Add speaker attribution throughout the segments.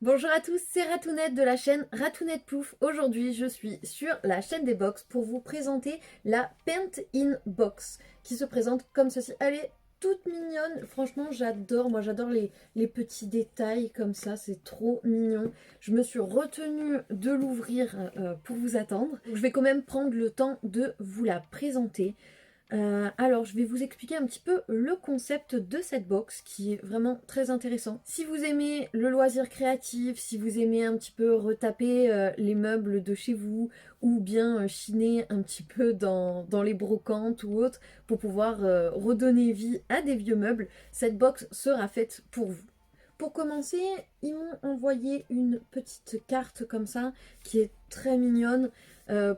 Speaker 1: Bonjour à tous, c'est Ratounette de la chaîne Ratounette Plouf. Aujourd'hui, je suis sur la chaîne des box pour vous présenter la Paint in Box qui se présente comme ceci. Elle est toute mignonne, franchement j'adore, moi j'adore les petits détails comme ça, c'est trop mignon. Je me suis retenue de l'ouvrir pour vous attendre. Je vais quand même prendre le temps de vous la présenter. Alors, je vais vous expliquer un petit peu le concept de cette box qui est vraiment très intéressant. Si vous aimez le loisir créatif, si vous aimez un petit peu retaper les meubles de chez vous ou bien chiner un petit peu dans les brocantes ou autres pour pouvoir redonner vie à des vieux meubles, cette box sera faite pour vous. Pour commencer, ils m'ont envoyé une petite carte comme ça qui est très mignonne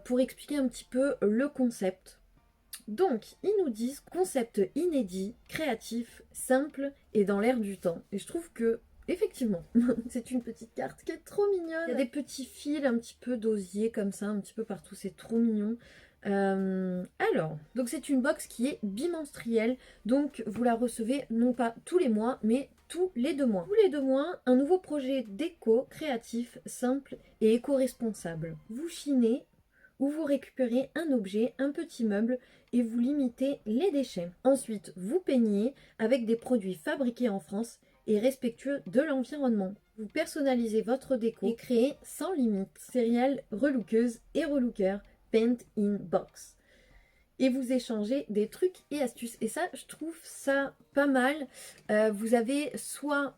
Speaker 1: pour expliquer un petit peu le concept. Donc, ils nous disent concept inédit, créatif, simple et dans l'air du temps. Et je trouve que, effectivement, c'est une petite carte qui est trop mignonne. Il y a des petits fils un petit peu d'osier comme ça, un petit peu partout, c'est trop mignon. Alors, donc c'est une box qui est bimenstruelle, donc vous la recevez non pas tous les mois, mais tous les 2 mois. Tous les 2 mois, un nouveau projet déco, créatif, simple et éco-responsable. Vous chinez ou vous récupérez un objet, un petit meuble et vous limitez les déchets. Ensuite, vous peignez avec des produits fabriqués en France et respectueux de l'environnement. Vous personnalisez votre déco et créez sans limite. Céréales relookeuses et relookers Paint in Box. Et vous échangez des trucs et astuces. Et ça, je trouve ça pas mal. Vous avez soit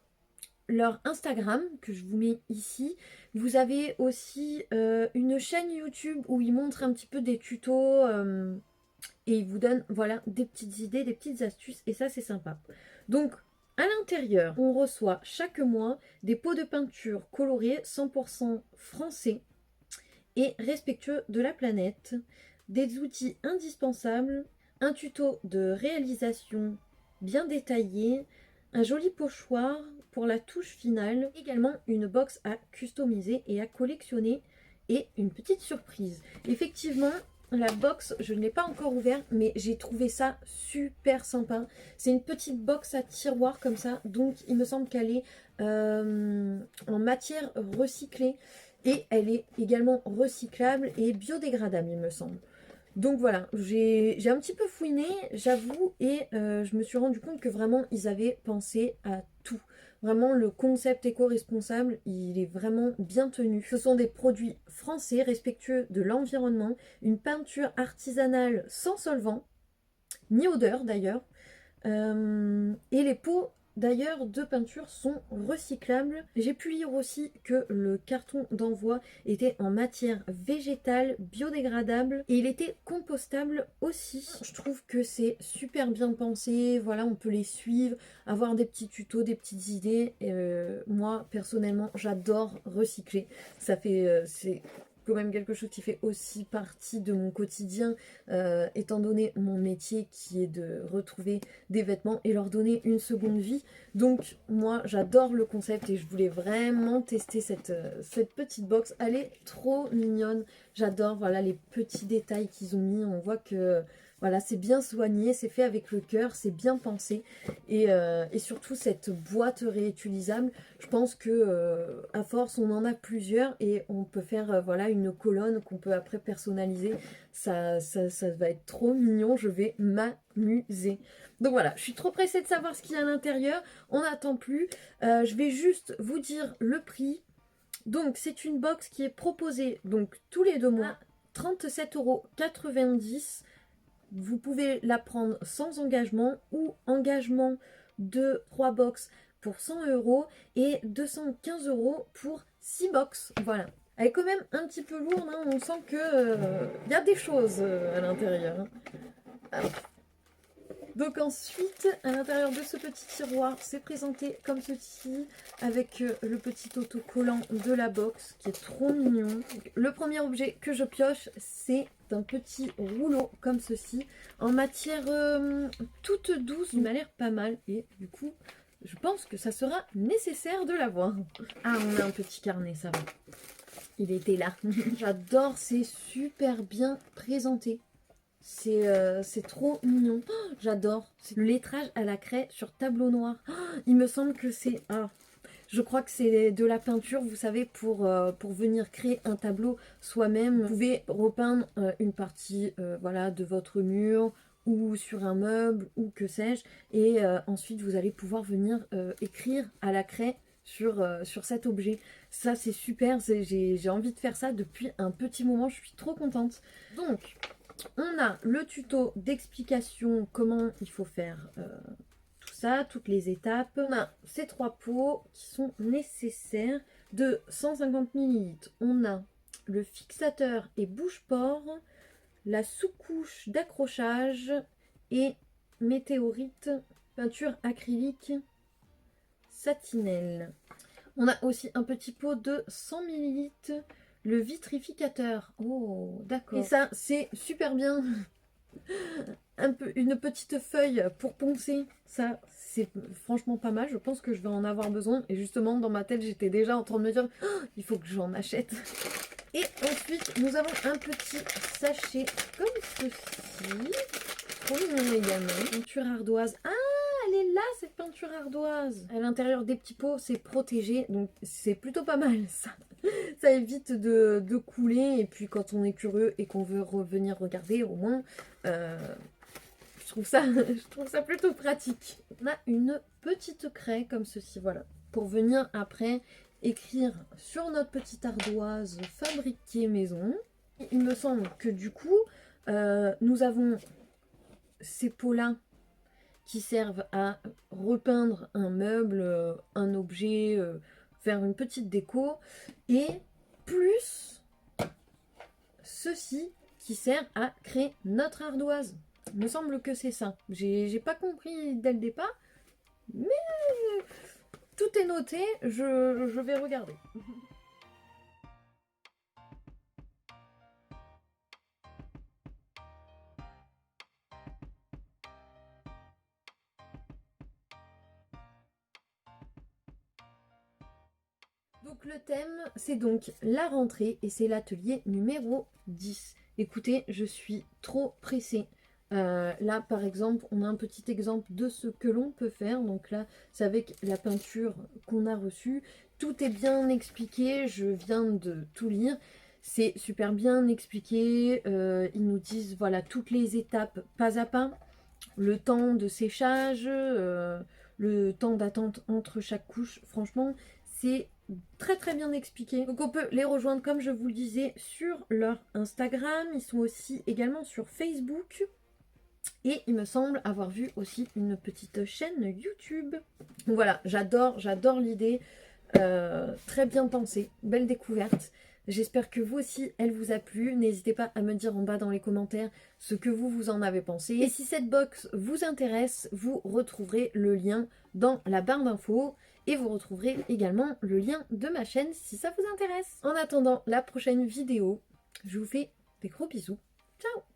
Speaker 1: leur Instagram que je vous mets ici. Vous avez aussi une chaîne YouTube où ils montrent un petit peu des tutos et ils vous donnent voilà, des petites idées, des petites astuces et ça c'est sympa. Donc à l'intérieur, on reçoit chaque mois des pots de peinture colorés 100% français et respectueux de la planète, des outils indispensables, un tuto de réalisation bien détaillé, un joli pochoir pour la touche finale, également une box à customiser et à collectionner et une petite surprise. Effectivement, la box, je ne l'ai pas encore ouverte, mais j'ai trouvé ça super sympa. C'est une petite box à tiroir comme ça, donc il me semble qu'elle est en matière recyclée et elle est également recyclable et biodégradable, il me semble. Donc voilà, j'ai un petit peu fouiné, j'avoue, et je me suis rendu compte que vraiment ils avaient pensé à tout. Vraiment, le concept éco-responsable, il est vraiment bien tenu. Ce sont des produits français, respectueux de l'environnement, une peinture artisanale sans solvant, ni odeur d'ailleurs, et les pots d'ailleurs de peinture sont recyclables. J'ai pu lire aussi que le carton d'envoi était en matière végétale, biodégradable et il était compostable aussi. Je trouve que c'est super bien pensé, voilà, on peut les suivre, avoir des petits tutos, des petites idées. Moi personnellement j'adore recycler, ça fait c'est quand même quelque chose qui fait aussi partie de mon quotidien, étant donné mon métier qui est de retrouver des vêtements et leur donner une seconde vie. Donc moi j'adore le concept et je voulais vraiment tester cette petite box. Elle est trop mignonne, j'adore voilà les petits détails qu'ils ont mis. On voit que voilà, c'est bien soigné, c'est fait avec le cœur, c'est bien pensé. Et surtout cette boîte réutilisable, je pense que à force on en a plusieurs et on peut faire voilà une colonne qu'on peut après personnaliser. Ça va être trop mignon, je vais m'amuser. Donc voilà, je suis trop pressée de savoir ce qu'il y a à l'intérieur. On n'attend plus. Je vais juste vous dire le prix. Donc c'est une box qui est proposée donc tous les 2 mois, 37,90 €. Vous pouvez la prendre sans engagement ou engagement de 3 box pour 100 € et 215 € pour 6 box. Voilà. Elle est quand même un petit peu lourde, hein. On sent que y a des choses à l'intérieur. Hein. Donc ensuite, à l'intérieur de ce petit tiroir, c'est présenté comme ceci, avec le petit autocollant de la box, qui est trop mignon. Donc, le premier objet que je pioche, c'est un petit rouleau comme ceci, en matière toute douce. Il m'a l'air pas mal, et du coup, je pense que ça sera nécessaire de l'avoir. Ah, on a un petit carnet, ça va. Il était là. J'adore, c'est super bien présenté. C'est trop mignon. Oh, j'adore. C'est le lettrage à la craie sur tableau noir. Oh, il me semble que c'est... Ah, Je crois que c'est de la peinture, vous savez, pour venir créer un tableau soi-même. Vous pouvez repeindre une partie voilà, de votre mur ou sur un meuble ou que sais-je. Et ensuite, vous allez pouvoir venir écrire à la craie sur cet objet. Ça, c'est super. J'ai envie de faire ça depuis un petit moment. Je suis trop contente. Donc, on a le tuto d'explication comment il faut faire tout ça, toutes les étapes. On a ces 3 pots qui sont nécessaires de 150 ml. On a le fixateur et bouche-port, la sous-couche d'accrochage et météorite, peinture acrylique satinelle. On a aussi un petit pot de 100 ml, le vitrificateur. Oh, d'accord. Et ça, c'est super bien. Une petite feuille pour poncer, ça c'est franchement pas mal. Je pense que je vais en avoir besoin. Et justement, dans ma tête, j'étais déjà en train de me dire oh, il faut que j'en achète. Et ensuite, nous avons un petit sachet comme ceci. Trop mignon également. Peinture ardoise. Ah, elle est là, cette peinture ardoise. À l'intérieur des petits pots, c'est protégé. Donc, c'est plutôt pas mal, ça. Ça évite de couler. Et puis, quand on est curieux et qu'on veut revenir regarder, au moins, je trouve ça plutôt pratique. On a une petite craie comme ceci, voilà. Pour venir après écrire sur notre petite ardoise fabriquée maison. Il me semble que du coup, nous avons ces pots-là qui servent à repeindre un meuble, un objet, faire une petite déco. Et plus ceci qui sert à créer notre ardoise. Il me semble que c'est ça. J'ai pas compris dès le départ, mais tout est noté, je vais regarder. Donc le thème, c'est donc la rentrée et c'est l'atelier numéro 10. Écoutez, je suis trop pressée. Là, par exemple, on a un petit exemple de ce que l'on peut faire. Donc là, c'est avec la peinture qu'on a reçue. Tout est bien expliqué, je viens de tout lire. C'est super bien expliqué. Ils nous disent, voilà, toutes les étapes pas à pas. Le temps de séchage, le temps d'attente entre chaque couche. Franchement, c'est très très bien expliqué. Donc on peut les rejoindre comme je vous le disais sur leur Instagram. Ils sont aussi également sur Facebook. Et il me semble avoir vu aussi une petite chaîne YouTube. Donc voilà, j'adore l'idée. Très bien pensée, belle découverte. J'espère que vous aussi, elle vous a plu. N'hésitez pas à me dire en bas dans les commentaires ce que vous en avez pensé. Et si cette box vous intéresse, vous retrouverez le lien dans la barre d'infos. Et vous retrouverez également le lien de ma chaîne si ça vous intéresse. En attendant la prochaine vidéo, je vous fais des gros bisous. Ciao!